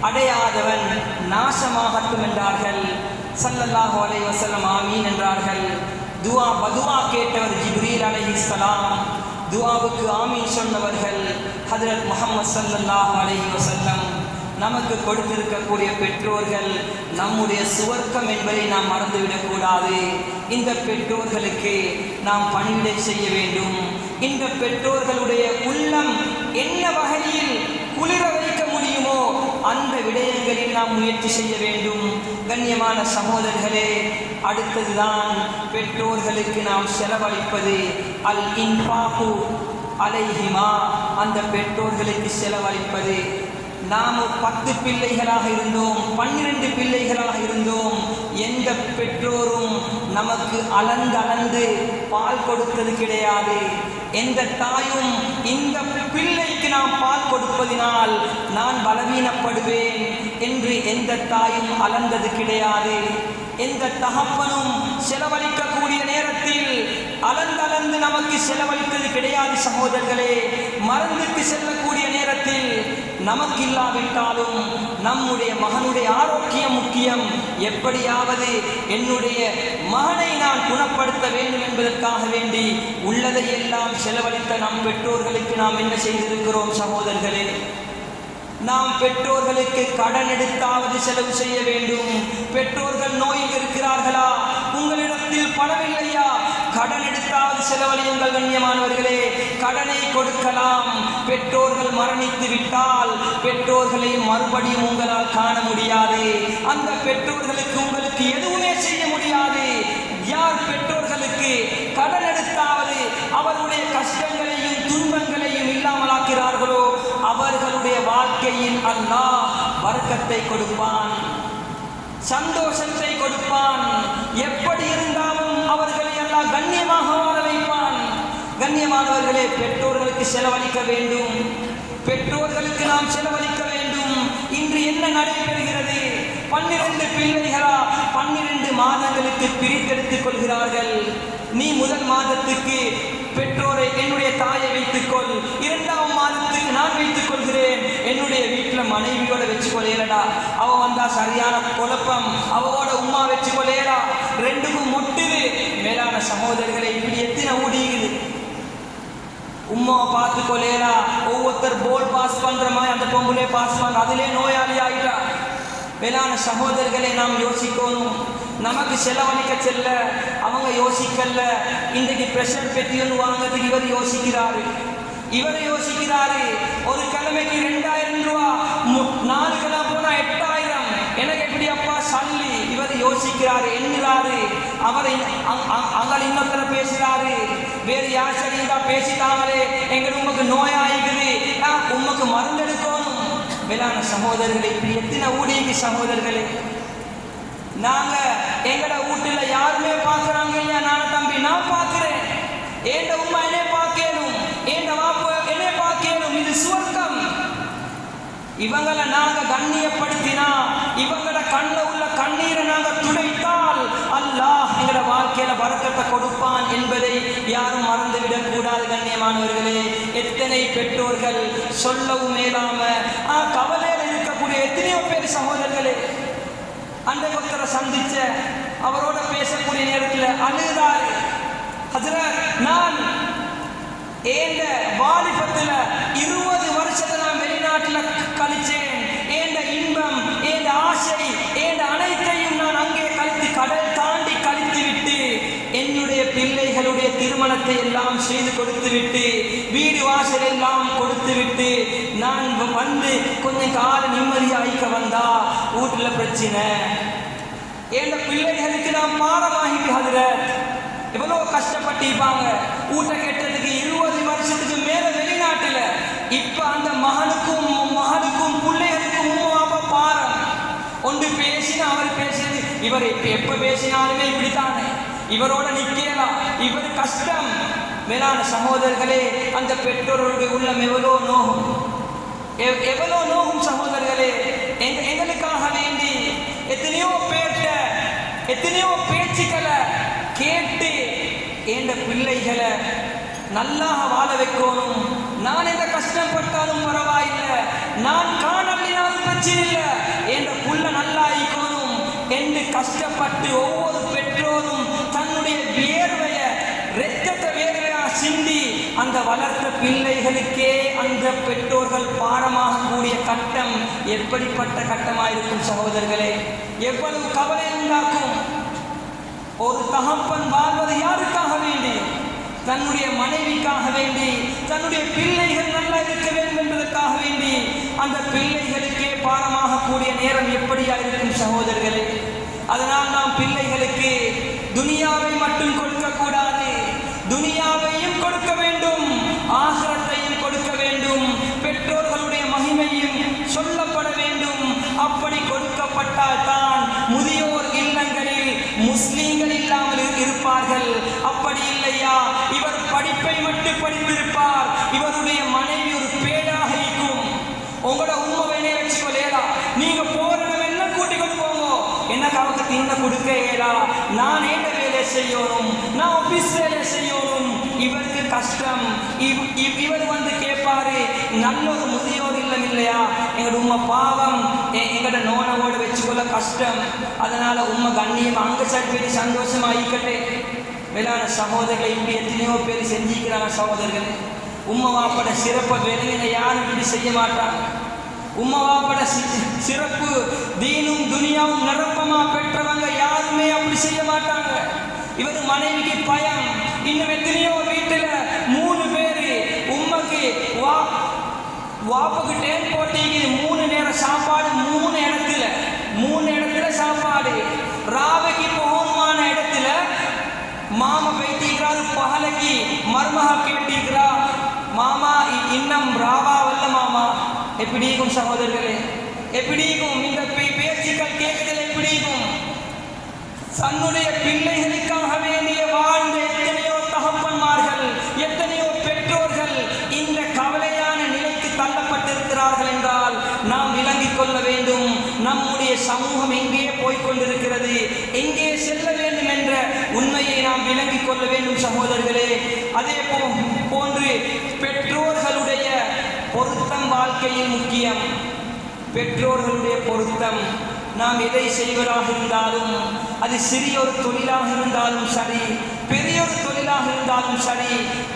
அடையாதவன் நாசமாகட்டும் என்றார்கள். ஸல்லல்லாஹு அலைஹி வஸல்லம் ஆமீன் என்றார்கள். பதுவா கேட்டவர் ஜிப்ரீல் அலைஹிஸ்ஸலாம், துஆவுக்கு ஆமீன் சொன்னவர்கள் ஹஜ்ரத் முஹம்மது ஸல்லல்லாஹு அலைஹி வஸல்லம். நமக்கு கொடுத்திருக்கக்கூடிய பெற்றோர்கள் நம்முடைய சுவர்க்கம் என்பதை நாம் மறந்துவிடக்கூடாது. இந்த பெற்றோர்களுக்கு நாம் பணிவிடை செய்ய வேண்டும். இந்த பெற்றோர்களுடைய உள்ளம் என்ன வகையில் குளிர வைக்க முடியுமோ அந்த விடயங்களில் நாம் முயற்சி செய்ய வேண்டும். கண்ணியமான சகோதரர்களே, அடுத்ததுதான் பெற்றோர்களுக்கு நாம் செலவழிப்பது அல் இன்ஃபாகு அலைஹிமா, அந்த பெற்றோர்களுக்கு செலவழிப்பது. நாம் 10 பிள்ளைகளாக இருந்தோம், 12 பிள்ளைகளாக இருந்தோம், எந்த பெற்றோரும் நமக்கு அளந்து பால் கொடுத்தது கிடையாது. எந்த தாயும் இந்த பிள்ளைக்கு நாம் பால் கொடுப்பதினால் நான் பலவீனப்படுவேன் என்று எந்த தாயும் அளந்தது கிடையாது. எந்த தகப்பனும் செலவழிக்கக்கூடிய நேரத்தில் அளந்து நமக்கு செலவழித்தது கிடையாது. சகோதரர்களே, மருந்துக்கு செல்லக்கூடிய நேரத்தில் நமக்கு இல்லாவிட்டாலும் நம்முடைய மகனுடைய ஆரோக்கியம் முக்கியம். எப்படியாவது என்னுடைய மகனை நான் குணப்படுத்த வேண்டும் என்பதற்காக வேண்டி உள்ளதை எல்லாம் செலவழித்த நம் பெற்றோர்களுக்கு நாம் என்ன செய்திருக்கிறோம்? சகோதரர்களே, நாம் பெற்றோர்களுக்கு கடன் எடுத்தாவது செலவு செய்ய வேண்டும். பெற்றோர்கள் நோயில் இருக்கிறார்களா, உங்களிடத்தில் பணம் இல்லையா, கடன் எடுத்தாவது செலவழியுங்கள். கண்ணியமானவர்களே, கடனை கொடுக்கலாம். பெற்றோர்கள் மரணித்து விட்டால் பெற்றோர்களை மறுபடியும் உங்களால் காண முடியாது. அந்த பெற்றோர்களுக்கு உங்களுக்கு எதுவுமே செய்ய முடியாது. யார் பெற்றோர்களுக்கு கடன் எடுத்தாவது அவருடைய கஷ்டங்களையும் துன்பங்களையும் இல்லாமலாக்கிறார்களோ அவர்களுடைய வாழ்க்கையில் அல்லாஹ் பரக்கத்தை கொடுப்பான், சந்தோஷத்தை கொடுப்பான். எப்படி இருந்தாலும் அவர்களை எல்லாம் கண்ணியமாக வாழ வைப்பான். கண்ணியமானவர்களே, பெற்றோர்களுக்கு செலவழிக்க வேண்டும். பெற்றோர்களுக்கு நாம் செலவழிக்க வேண்டும். இன்று என்ன நடைபெறுகிறது? 12 பிள்ளைகளா 12 மாதங்களுக்கு பிரித்தெடுத்துக் கொள்கிறார்கள். நீ முதல் மாதத்துக்கு பெற்றோரை என்னுடைய தாயை வைத்துக்கொள், 2ஆம் மாதத்துக்கு நான் வைத்துக் கொள்கிறேன். என்னுடைய வீட்டில் மனைவியோட வச்சுக்கொள்ளேடா, அவ வந்தா சரியான குழப்பம், அவவோட உமா வச்சுக்கொள்ளேடா, 2க்கும் முட்டுது. மேலான சகோதரர்களை, இப்படி எத்தனை ஊடியுது. உம்மாவை பார்த்து கொள்ளேடா, ஒவ்வொருத்தர் போல் பாஸ் பண்ற மாதிரி அந்த பொம்பளே பாஸ் பண்ற, அதிலே நோயாளி ஆகிட்டா. மேலான சகோதரர்களை, நாம் யோசிக்கணும். நமக்கு செலவழிக்க செல்ல அவங்க யோசிக்கல. இன்றைக்கு பிரஷர் பெட்டி ஒன்று வாங்கிறதுக்கு இவர் யோசிக்கிறாரு. ஒரு கிழமைக்கு 2000 ரூபா அங்கே இன்னொருத்தர் பேசுறாரு, வேறு யார் சரியா பேசிட்டாங்களே, எங்க உமக்கு நோயாயிக்குது, உமக்கு மருந்து எடுக்கணும். மேலான சகோதரர்களே, இப்படி எத்தனை ஊழியக்கு சகோதரர்களே, நாங்க எங்கட வீட்டுல யாருமே பார்க்கறாங்க இல்லையா, நான் தம்பி நான் பார்க்கிறேன், ஏண்ட உம்மா என்னை பார்க்கணும், ஏண்ட வாப்பா என்னை பார்க்கணும், இது சுவர்க்கம். இவங்களை நாங்க கண்ணியப்படுத்தினா, இவங்கள கண்ணில் உள்ள கண்ணீரை நாங்க துடைத்தால் அல்லாஹ் எங்களோட வாழ்க்கையில பரக்கத்தை கொடுப்பான் என்பதை யாரும் மறந்துவிடக் கூடாது. கண்ணியமானவர்களே, எத்தனை பெற்றோர்கள் சொல்லவும் மேலாம கவலையில் இருக்கக்கூடிய எத்தனையோ பேர் சகோதரர்களே, அந்த ஒருத்தரை சந்திச்ச அவரோட பேசக்கூடிய நேரத்தில் அழுதாரு, ஹஜ்ரத் நான் ஏண்ட வாலிபத்தில் 20 வருஷத்தை நான் வெளிநாட்டில் கழிச்சேன், ஏண்ட இன்பம் ஏண்ட ஆசை ஏண்ட அனைத்தையும் நான் அங்கே கழித்து கடல் தாண்டி கழித்து விட்டு என்னுடைய பிள்ளைகளுடைய திருமணத்தை எல்லாம் செய்து கொடுத்து விட்டு வீடு வாசல் எல்லாம் கொடுத்து விட்டு நான் வந்து கொஞ்சம் கால நிம்மதியாய்க்க வந்தா வீட்டில் பிரச்சனை, ஏண்ட பிள்ளைகளுக்கு நான் பாடமாகிட்டு ஹஜ்ரத் எவ்வளோ கஷ்டப்பட்டிருப்பாங்க ஊட்ட கெட்டதுக்கு 20 வருஷத்துக்கு மேல வெளிநாட்டுல. இப்ப அந்த மகனுக்கும் பிள்ளைகளுக்கும் உம்மாப்பா பாரம் ஒன்று பேசினா அவர் பேசினது, இவர் எப்ப பேசினாலுமே இப்படித்தானே, இவரோட நிக்கலாம், இவர் கஷ்டம். மேலான சகோதரர்களே, அந்த பெற்றோர்களுடைய உள்ளம் எவ்வளோ நோகும் சகோதரர்களே. எங்களுக்காக வேண்டி எத்தனையோ பேச்சுக்களை கேட்டு என்ற பிள்ளைகளை நல்லா வாழ வைக்கணும். நான் எந்த கஷ்டப்பட்டாலும் பரவாயில்லை, நான் காணலினாலும் பிரச்சனை இல்லை, என்ற புள்ள நல்லா இருக்கணும் என்று கஷ்டப்பட்டு ஒவ்வொரு பெற்றோரும் தன்னுடைய வேர்வையை இரத்தத்தை வேர்வையா சிந்தி அந்த வளர்த்த பிள்ளைகளுக்கே அந்த பெற்றோர்கள் பாடமாக கூடிய கட்டம் எப்படிப்பட்ட கட்டமாயிருக்கும் சகோதரர்களே, எவ்வளவு கவலை உண்டாக்கும். ஒரு தகப்பன் வாழ்வது யாருக்காக வேண்டி? தன்னுடைய மனைவிக்காக வேண்டி, தன்னுடைய பிள்ளைகள் நல்லா இருக்க வேண்டும் என்பதற்காக வேண்டி. அந்த பிள்ளைகளுக்கே பாரமாக கூடிய நேரம் எப்படியா இருக்கும் சகோதரர்களே. அதனால் நாம் பிள்ளைகளுக்கு துனியாவை மட்டும் கொடுக்கக்கூடாது, துனியாவையும் கொடுக்க வேண்டும், ஆகிரத்தையும் கொடுக்க வேண்டும், பெற்றோர்களுடைய மகிமையும் சொல்லப்பட வேண்டும். அப்படி கொடுக்கப்பட்டால் தான் முதியோர் இல்லங்களில் முஸ்லீம்கள் இல்லாமல் இருப்பார்கள். அப்படி இல்லையா, இவர் படிப்பை மட்டும் படித்திருப்பார், இவருடைய மனைவி ஒரு பேடாக இருக்கும். உங்களோட உண்மையை வச்சுக்கொள்ளா, நீங்க போறவங்க எல்லாம் கூட்டிக் கொண்டு போங்க, எனக்கு அவங்க தின்ன கொடுக்க இயலா, நான் ஏண்ட வேலை செய்யணும், நான் ஆபீஸ் வேலை செய்யணும், இவருக்கு கஷ்டம். இவர் வந்து கேட்பாரு, நல்ல ஒரு முதியோர் இல்லம் இல்லையா, எங்களோட உண்மை பாவம், எங்களோட நோனவோடு வச்சுக்கொள்ள கஷ்டம், அதனால உண்மை கண்ணியம் அங்க சர்டிஃபிகேட் சந்தோஷமா ஈக்கட்டே. மேலான சகோதரர்களை இப்படி எத்தனையோ பேர் செஞ்சிக்கிறாங்க சகோதரர்கள். உம்மை வாப்பட சிறப்பை வெளியில யாரும் இப்படி செய்ய மாட்டாங்க. உம்மை வாப்பட சிறப்பு தீனும் துனியாவும் நிரப்பமா பெற்றவங்க யாருமே அப்படி செய்ய மாட்டாங்க. இவர் மனைவிக்கு பயம். இன்னும் எத்தனையோ வீட்டுல 3 பேரு உம்மைக்கு வாப்புக்கு டேன் போட்டிக்கு 3 நேரம் சாப்பாடு, 3 இடத்துல சாப்பாடு. ராவைக்கு போகணுமான இடத்துல மாமா பேட்டிக்கிறாரு, பகலைக்கு மருமகா கேட்டிருக்கிறா, மாமா இன்னும் ராவா வல்ல மாமா. எப்படிக்கும் சகோதரர்களே, எப்படிக்கும் இந்த பேச்சுக்கள் கேட்கல, எப்படிக்கும் தன்னுடைய பிள்ளைகளுக்காக வேண்டிய வாழ்ந்த எத்தனையோ தகப்பன்மார்கள், எத்தனையோ பெற்றோர்கள் இந்த கவலையான நிலைக்கு தள்ளப்பட்டிருக்கிறார்கள் என்றால் நாம் விளங்கிக் கொள்ள வேண்டும். நம்முடைய சமூகம் எங்கே போய்கொண்டிருக்கிறது, எங்கே செல்ல வேண்டும் என்ற உண்மையை நாம் விளங்கிக் கொள்ள வேண்டும் சகோதரர்களே. அதே போன்று பெற்றோர்களுடைய பொருத்தம் வாழ்க்கையில் முக்கியம். பெற்றோர்களுடைய பொருத்தம், நாம் எதை செய்வதாக இருந்தாலும், அது சிறிய ஒரு தொழிலாக இருந்தாலும் சரி, பெரிய ஒரு தொழிலாக இருந்தாலும் சரி,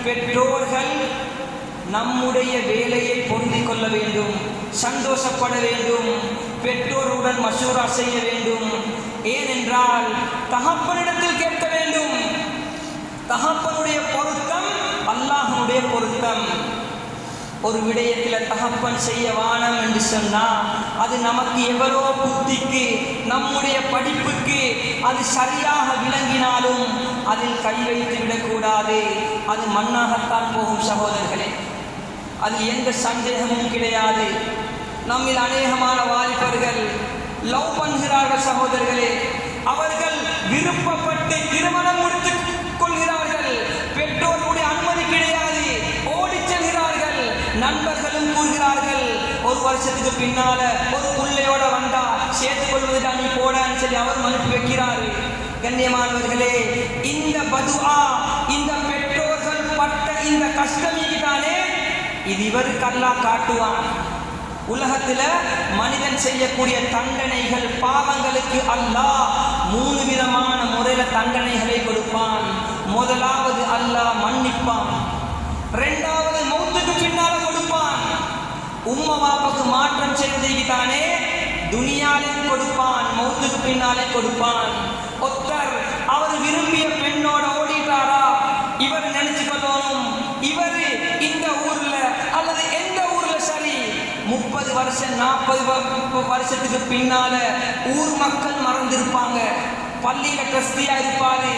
பெற்றோர்கள் நம்முடைய வேலையை பொருந்திக் கொள்ள வேண்டும், சந்தோஷப்பட வேண்டும், பெற்றோருடன் மசூரா செய்ய வேண்டும். ஏனென்றால் தகப்பனிடத்தில் கேட்க வேண்டும். தகப்பனுடைய பொருத்தம் அல்லாஹ்வுடைய பொருத்தம். ஒரு விடயத்தில் தகப்பன் செய்ய வானம் என்று சொன்னால் அது நமக்கு எவ்வளோ புத்திக்கு நம்முடைய படிப்புக்கு அது சரியாக விளங்கினாலும் அதில் கை வைத்து விடக்கூடாது. அது மண்ணாகத்தான் போகும் சகோதரர்களே, அது எந்த சந்தேகமும் கிடையாது. நம்மில் அநேகமான வாலிபர்கள் லவ் பண்ணுகிறார்கள் சகோதரர்களே. அவர்கள் விருப்பப்பட்டு திருமணம் முடித்துக் கொள்கிறார்கள். பெற்றோருடைய அனுமதி கிடையாது, ஓடி செல்கிறார்கள். நண்பர்களும் கூறுகிறார்கள், ஒரு வருஷத்துக்கு பின்னால ஒரு பிள்ளையோட வந்தா சேர்த்துக் கொள்வதா நீ போடான்னு சொல்லி அவர் அனுப்பி வைக்கிறாரு. கண்ணியமானவர்களே, இந்த பதுஆ, இந்த பெற்றோர்கள் பட்ட இந்த கஷ்டமிக்கு தானே இது இவருக்கு அல்லாஹ் காட்டுவான். உலகத்துல மனிதன் செய்யக்கூடிய தண்டனைகள், பாவங்களுக்கு அல்லாஹ் 3 விதமான முறையில தண்டனைகளை கொடுப்பான். முதலாவது அல்லாஹ் மன்னிப்பான், இரண்டாவது மௌத்துக்கு பின்னால கொடுப்பான். உம்மா வாப்புக்கு மாற்றம் செய்வதற்கு தானே துனியாலையும் கொடுப்பான், மௌத்துக்கு பின்னாலே கொடுப்பான். ஒருத்தர் அவர் விரும்பிய பெண்ணோட ஓடிட்டாரா, இவர் நினைச்சு கொள்ளணும், இவர் இந்த ஊர்ல அல்லது எந்த ஊர்ல சரி 30 வருஷம் 40 வருஷத்துக்கு பின்னால ஊர் மக்கள் மறந்திருப்பாங்க. பள்ளியில ட்ரஸ்டியா இருப்பாரு,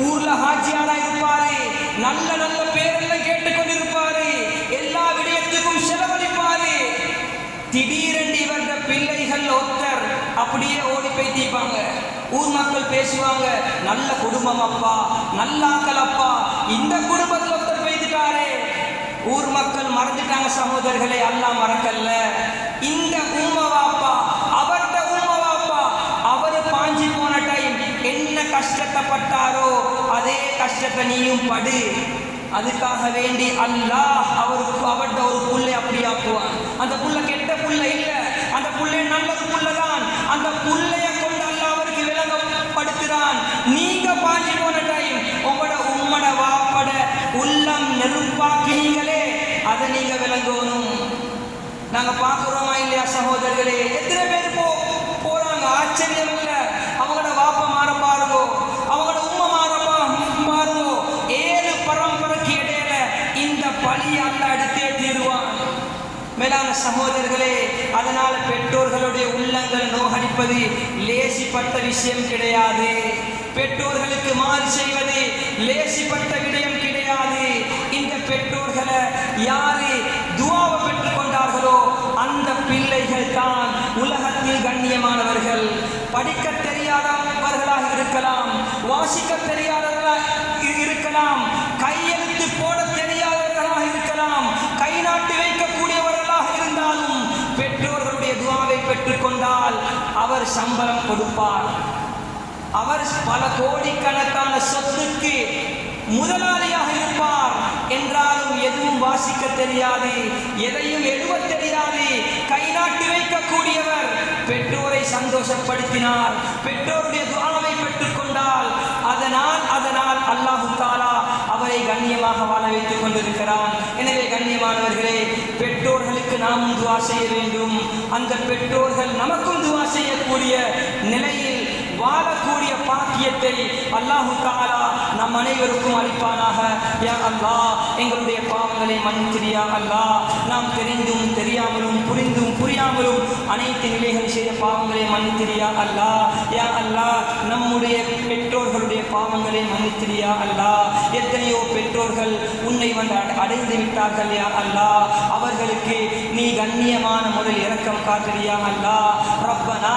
ஊர்ல ஹாஜியாரா இருப்பாரு, நல்ல நல்ல பேரெல்லாம் கேட்டுக்கொண்டிருப்பாரு, எல்லா விடயத்துக்கும் செலவழிப்பாரு. திடீரென்று இவருடைய பிள்ளைகள் ஒருத்தர் அப்படியே ஓடி போய் தீப்பாங்க. ஊர் மக்கள் பேசுவாங்க, நல்ல குடும்பம் அப்பா, நல்லாக்கள் அப்பா, இந்த குடும்பத்தில் ஒருத்தர் பேசிட்டாரே. ஊர் மக்கள் மறந்துட்டாங்க சகோதரர்களே, அல்லாஹ் மறக்கல்ல. இந்த உம்மவாப்பா, அவர்ட உம்மவாப்பா, அவரு பாஞ்சி போன டைம் என்ன கஷ்டப்பட்டாரோ அதே கஷ்டத்தை நீயும் படு. அதுக்காக வேண்டி அல்லாஹ் அவருக்கு அவர்ட ஒரு புள்ளை அப்படி ஆக்குவான். அந்த புள்ள கெட்ட புள்ள இல்ல, அந்த புள்ளை நல்லது புள்ளதான். அந்த புள்ளைய கொண்டு அல்லாஹ் அவருக்கு விளங்கப்படுத்துறான். நீங்க பாஞ்சி போன டைம் உங்களோட உம்மட வாப்பட உள்ளம் நெருப்பாக்கினீங்களே, அதை நீங்க விளங்கணும். நாங்க பார்க்கிறோமா இல்லையா சகோதரர்களே? எத்தனை பேர் போறாங்க, ஆச்சரியம் இல்ல. அவங்களோட வாப்ப மாற பாருங்கோ, அவங்களோட உம்மை மாற பாருங்கோ. 7 பரம்பரைக்கு இடையில இந்த பழியை அல்லாஹ் எடுத்தே தீருவான். மேலான சகோதரர்களே, அதனால பெற்றோர்களுடைய உள்ளங்கள் நோகடிப்பது லேசிப்பட்ட விஷயம் கிடையாது. பெற்றோர்களுக்கு மாறு செய்வது லேசிப்பட்ட விடயம் கிடையாது. இந்த பெற்றோர்களை யாரு துஆவை பெற்றுக் கொண்டார்களோ அந்த பிள்ளைகள் தான் உலகத்தில் கண்ணியமானவர்கள். படிக்க தெரியாதவர்களாக இருக்கலாம், வாசிக்க தெரியாதவர்களாக இருக்கலாம், கையெழுத்து போட தெரியாதவர்களாக இருக்கலாம், கை நாட்டு வைக்கக்கூடியவர்களாக இருந்தாலும் பெற்றோர்களுடைய துஆவை பெற்றுக் கொண்டால் அவர் சம்பளம் கொடுப்பார். அவர் பல கோடிக்கணக்கான சொத்துக்கு முதலாளியாக இருப்பார். என்றாலும் எதுவும் வாசிக்க தெரியாது, எதையும் எழுத தெரியாது, கை நாட்டு வைக்கக்கூடியவர் பெற்றோரை சந்தோஷப்படுத்தினார், பெற்றோருடைய துஆவை பெற்றுக் கொண்டால் அதனால் அல்லாஹு தஆலா அவரை கண்ணியமாக வாழ வைத்துக் கொண்டிருக்கிறான். எனவே கண்ணியமானவர்களே, பெற்றோர்களுக்கு நாமும் துஆ செய்ய வேண்டும். அந்த பெற்றோர்கள் நமக்கும் துஆ செய்யக்கூடிய நிலையில் வாழக்கூடிய பாக்கியத்தை அல்லாஹு தஆலா நம் அனைவருக்கும் அளிப்பானாக. யா அல்லாஹ், எங்களுடைய பாவங்களை மன்னித்திரியா அல்லாஹ். நாம் தெரிந்தும் தெரியாமலும் புரிந்தும் புரியாமலும் அனைத்து நிலைகள் செய்த பாவங்களை மன்னித்திரியா அல்லாஹ். யா அல்லாஹ், நம்முடைய பெற்றோர்களுடைய பாவங்களை மன்னித்திரியா அல்லாஹ். எத்தனையோ பெற்றோர்கள் உன்னை வந்து அடைந்து விட்டார்கள் யா அல்லாஹ். அவர்களுக்கு நீ கண்ணியமான முறையில் இரக்கம் காட்டுறியா அல்லாஹ். ரப்பனா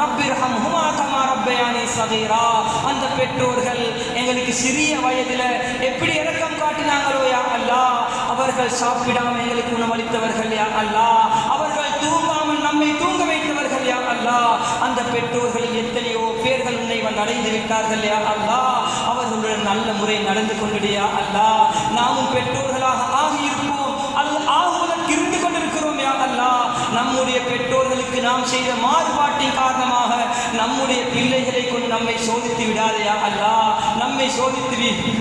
ரப்பிர்ஹம்ஹுமா கமா ரப்பயானி ஸகீரா. அந்த பெற்றோர்கள் எங்களுக்கு சிறிய வயதில் எப்படி இரக்கம் காட்டினாங்களோ யா அல்லாஹ். அவர்கள் சாப்பிடாமல் எங்களுக்கு உணவளித்தவர்கள் யா அல்லாஹ். அவர்கள் தூங்காமல் நம்மை தூங்க வைத்தவர்கள் யா அல்லாஹ். அந்த பெற்றோர்களில் எத்தனையோ பேர்கள் உன்னை வந்து அடைந்து விட்டார்கள் யா அல்லாஹ். அவர்களுடன் நல்ல முறை நடந்து கொண்டியா அல்லாஹ். நாமும் பெற்றோர்களாக ஆகியிருப்போம், அது ஆகுவதற்கு இருந்து கொண்டிருக்கிறோம் யா அல்லாஹ். நம்முடைய பெற்றோர்களுக்கு நாம் செய்த மாறுபாட்டின் காரணமாக நம்முடைய பிள்ளைகளை கொண்டு நம்மை சோதித்து விடாதையா அல்லாஹ். நம்மை சோதித்து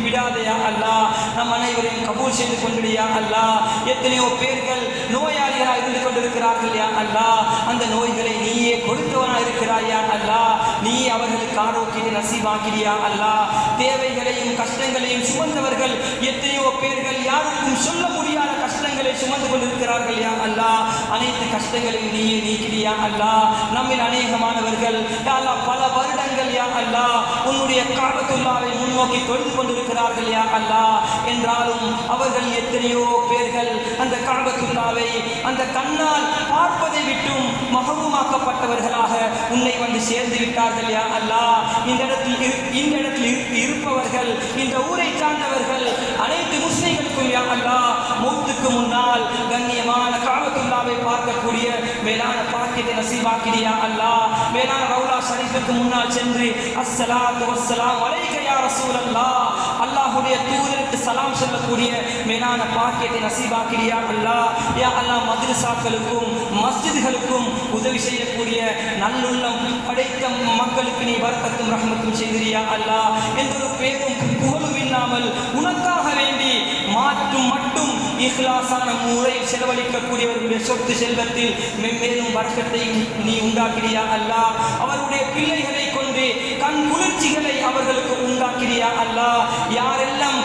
விடாதையா அல்லாஹ். நம் அனைவரையும் கபூல் செய்து கொண்டியா அல்லாஹ். எத்தனையோ பேர்கள் நோயாளிகளாக இருந்து கொண்டிருக்கிறார்கள் யா அல்லாஹ். அந்த நோய்களை நீயே கொடுத்தவனா இருக்கிறாயா அல்லாஹ். நீ அவர்களுக்கு ஆரோக்கியத்தை நசீபாக்கிறியா அல்லாஹ். தேவைகளையும் கஷ்டங்களையும் சுமந்தவர்கள் எத்தனையோ பேர்கள் யாருக்கும் சொல்ல முடியாத கஷ்டங்களை சுமந்து கொண்டிருக்கிறார்கள் யா அல்லாஹ். அனைத்து கஷ்டங்களையும் நீயே நீக்கிறியா அல்லாஹ். நம்மில் அநேகமானவர்கள் யா அல்லாஹ் பல வருடங்கள் யா அல்லாஹ் உன்னுடைய காபத்துல்லாவை முன்னோக்கி தொழுது கொண்டிருக்கிறார்கள் யா அல்லாஹ். என்றாலும் அவர்கள் எத்தனையோ பேர்கள் அந்த காபத்துல்லாவை அந்த கண்ணால் பார்ப்பதை விட்டும் மஹரூமாக்கப்பட்டவர்களாக உன்னை வந்து சேர்ந்து விட்டார்கள் யா அல்லாஹ். இந்த இடத்தில் இருப்பவர்கள், இந்த ஊரை சார்ந்தவர்கள் அனைத்து முஸ்லிம்களுக்கும் யா அல்லாஹ் மௌத்துக்கு முன்னால் கண்ணியமான காபத்துல்லாவை பார்க்கக்கூடிய மேலான பாக்கியத்தை நசீபாக்கிறியா அல்லாஹ். மேலான ரவுலா ஷரீஃபுக்கு முன்னால் சென்று அஸ்ஸலாத்து வஸ்ஸலாம் அலைக யா ரசூலல்லாஹ், அல்லாஹ்வுடைய தூதருக்கு சலாம் சொல்லக்கூடிய மேலான பாக்கியத்தை நசீபாக்கிறியா அல்லாஹ். யா அல்லாஹ் மദ്രஸாக்களுக்கும் மஸ்ஜிதுகளுக்கும் உதவி செய்யக்கூடிய நல்லுள்ளம் படைத்த மக்களுக்கு நீ பரக்கத்தும் ரஹ்மத்தும் செய்தியா அல்லாஹ். எந்த ஒரு பேரும் புகழும் இல்லாமல் உனக்காக வேண்டி மட்டும் இஹ்லாசான முறையில் செலவழிக்கக்கூடியவர்களுடைய சொத்து செல்வத்தில் மென்மேலும் பரக்கத்தை நீ உண்டாக்கிறியா அல்லாஹ். அவருடைய பிள்ளைகளை கொண்டு கண் குளிர்ச்சிகளை அவர்களுக்கு உண்டாக்கிறியா அல்லாஹ். யாரெல்லாம்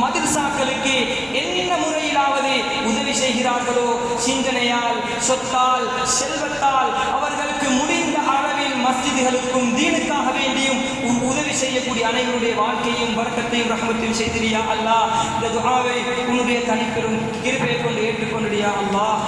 மதரசாக்களுக்கு என்ன முறையிலாவது உதவி செய்கிறார்களோ சிந்தனையால், சொத்தால், செல்வத்தால் அவர்களுக்கு முடிந்த அளவில் மஸ்ஜிதுகளுக்கும் தீனுக்காக வேண்டியும் உதவி செய்யக்கூடிய அனைவருடைய வாழ்க்கையும் பரக்கத்தையும் ரஹ்மத்தையும் செய்தியா அல்லாஹ். இந்த துஆவை உன்னுடைய தனிப்பெரும் கிருபையை கொண்டு ஏற்றுக்கொண்டியா அல்லாஹ்.